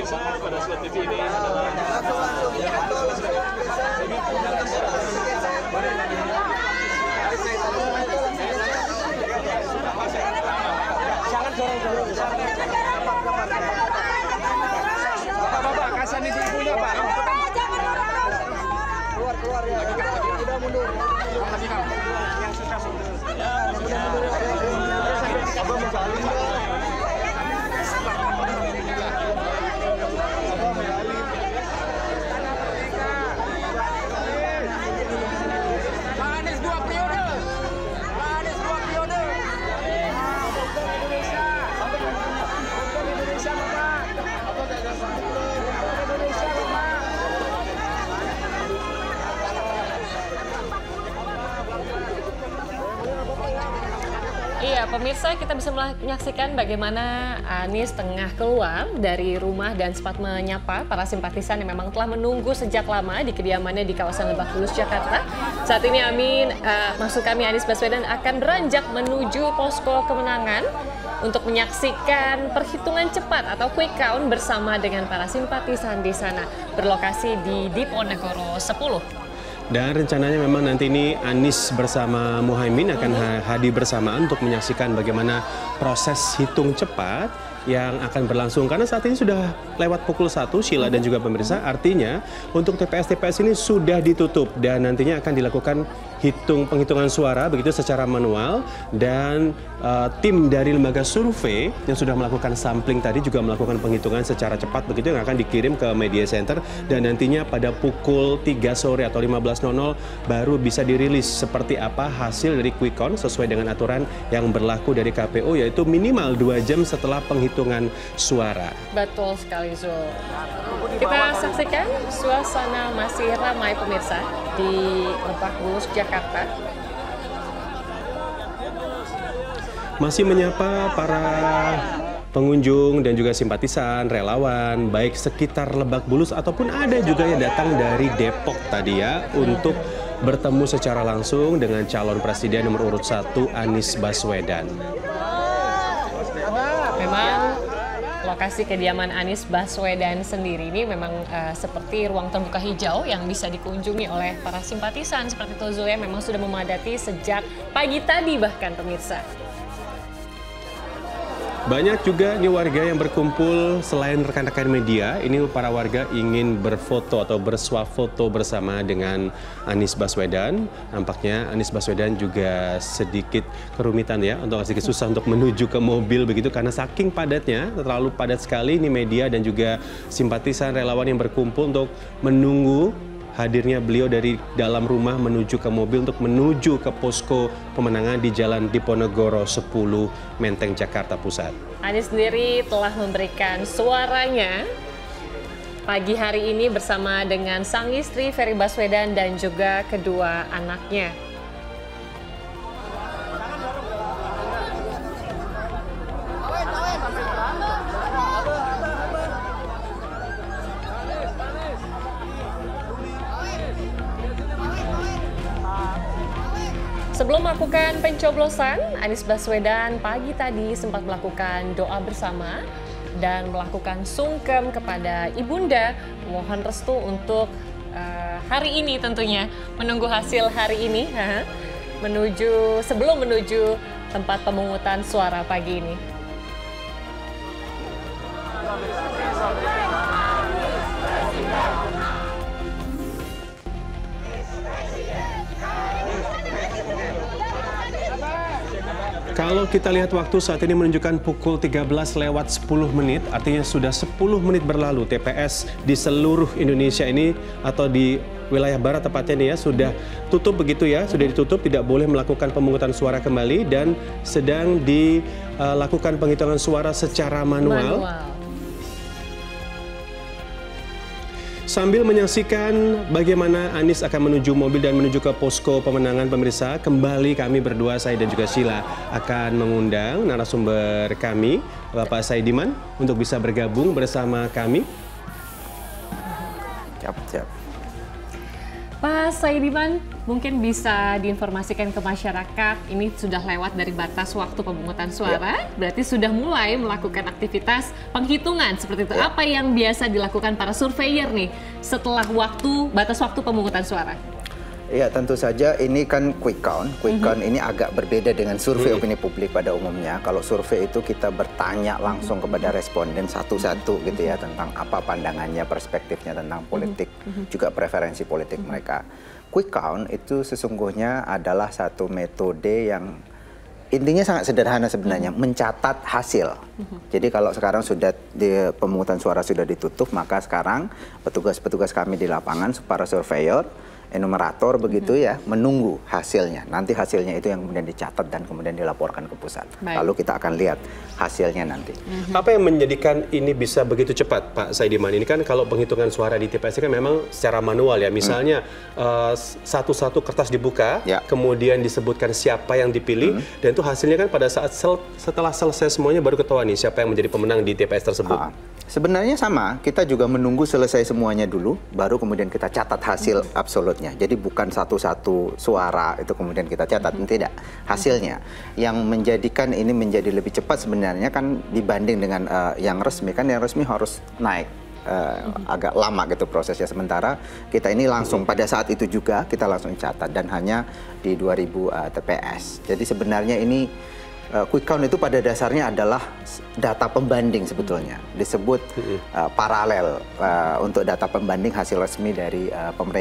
pemirsa pada Slot TV ini adalah Bapak, kasan itu ibunya Pak. Keluar ya. Udah mundur. Yang sudah Iya, pemirsa, kita bisa menyaksikan bagaimana Anies tengah keluar dari rumah dan sempat menyapa para simpatisan yang memang telah menunggu sejak lama di kediamannya di kawasan Lebak Bulus, Jakarta. Saat ini maksud kami Anies Baswedan akan beranjak menuju posko kemenangan untuk menyaksikan perhitungan cepat atau quick count bersama dengan para simpatisan di sana, berlokasi di Diponegoro 10. Dan rencananya memang nanti ini Anies bersama Muhaimin akan hadir bersamaan untuk menyaksikan bagaimana proses hitung cepat yang akan berlangsung. Karena saat ini sudah lewat pukul 1, Sheila dan juga pemirsa, artinya untuk TPS-TPS ini sudah ditutup dan nantinya akan dilakukan penghitungan suara begitu secara manual, dan tim dari lembaga survei yang sudah melakukan sampling tadi juga melakukan penghitungan secara cepat begitu yang akan dikirim ke media center, dan nantinya pada pukul 3 sore atau 15.00 baru bisa dirilis seperti apa hasil dari quick count sesuai dengan aturan yang berlaku dari KPU, yaitu minimal 2 jam setelah penghitungan suara. Betul sekali, Zul. Kita saksikan suasana masih ramai pemirsa di Lebak Bulus, Jakarta. Masih menyapa para pengunjung dan juga simpatisan, relawan, baik sekitar Lebak Bulus ataupun ada juga yang datang dari Depok tadi ya, untuk bertemu secara langsung dengan calon presiden nomor urut 1 Anies Baswedan. Memang lokasi kediaman Anies Baswedan sendiri ini memang seperti ruang terbuka hijau yang bisa dikunjungi oleh para simpatisan seperti itu, Zul, yang memang sudah memadati sejak pagi tadi bahkan pemirsa. Banyak juga nih warga yang berkumpul selain rekan-rekan media. Ini para warga ingin berfoto atau bersuah foto bersama dengan Anies Baswedan. Nampaknya Anies Baswedan juga sedikit kerumitan ya, untuk sedikit susah untuk menuju ke mobil begitu karena saking padatnya, terlalu padat sekali ini media dan juga simpatisan relawan yang berkumpul untuk menunggu hadirnya beliau dari dalam rumah menuju ke mobil untuk menuju ke posko pemenangan di Jalan Diponegoro 10, Menteng, Jakarta Pusat. Anies sendiri telah memberikan suaranya pagi hari ini bersama dengan sang istri Ferry Baswedan dan juga kedua anaknya. Sebelum melakukan pencoblosan, Anies Baswedan pagi tadi sempat melakukan doa bersama dan melakukan sungkem kepada Ibunda, mohon restu untuk hari ini tentunya, menunggu hasil hari ini, sebelum menuju tempat pemungutan suara pagi ini. Kalau kita lihat waktu saat ini menunjukkan pukul 13:10, artinya sudah 10 menit berlalu TPS di seluruh Indonesia ini atau di wilayah barat tepatnya nih ya, sudah tutup begitu ya, sudah ditutup, tidak boleh melakukan pemungutan suara kembali dan sedang dilakukan penghitungan suara secara manual. Sambil menyaksikan bagaimana Anies akan menuju mobil dan menuju ke posko pemenangan, pemirsa, kembali kami berdua, saya dan juga Sheila, akan mengundang narasumber kami, Bapak Saidiman, untuk bisa bergabung bersama kami. Siap. Pak Saidiman, mungkin bisa diinformasikan ke masyarakat, ini sudah lewat dari batas waktu pemungutan suara, berarti sudah mulai melakukan aktivitas penghitungan seperti itu. Apa yang biasa dilakukan para surveyor nih setelah batas waktu pemungutan suara? Ya, tentu saja ini kan quick count. Quick count ini agak berbeda dengan survei opini publik pada umumnya. Kalau survei itu kita bertanya langsung kepada responden satu-satu gitu ya, tentang apa pandangannya, perspektifnya tentang politik, juga preferensi politik mereka. Quick count itu sesungguhnya adalah satu metode yang intinya sangat sederhana sebenarnya, mencatat hasil. Jadi kalau sekarang sudah pemungutan suara sudah ditutup, maka sekarang petugas-petugas kami di lapangan, para surveyor, enumerator begitu ya, menunggu hasilnya. Nanti hasilnya itu yang kemudian dicatat dan kemudian dilaporkan ke pusat. Lalu kita akan lihat hasilnya nanti. Apa yang menjadikan ini bisa begitu cepat, Pak Saidiman? Ini kan kalau penghitungan suara di TPS kan memang secara manual ya. Misalnya satu-satu kertas dibuka, kemudian disebutkan siapa yang dipilih, dan itu hasilnya kan pada saat setelah selesai semuanya baru ketahuan nih siapa yang menjadi pemenang di TPS tersebut. Sebenarnya sama, kita juga menunggu selesai semuanya dulu, baru kemudian kita catat hasil absolutnya. Jadi bukan satu-satu suara itu kemudian kita catat, tidak. Hasilnya yang menjadikan ini menjadi lebih cepat sebenarnya kan dibanding dengan yang resmi, kan yang resmi harus naik. Agak lama gitu prosesnya, sementara kita ini langsung pada saat itu juga kita langsung catat dan hanya di 2000 TPS. Jadi sebenarnya ini quick count itu pada dasarnya adalah data pembanding sebetulnya, disebut paralel untuk data pembanding hasil resmi dari pemerintah.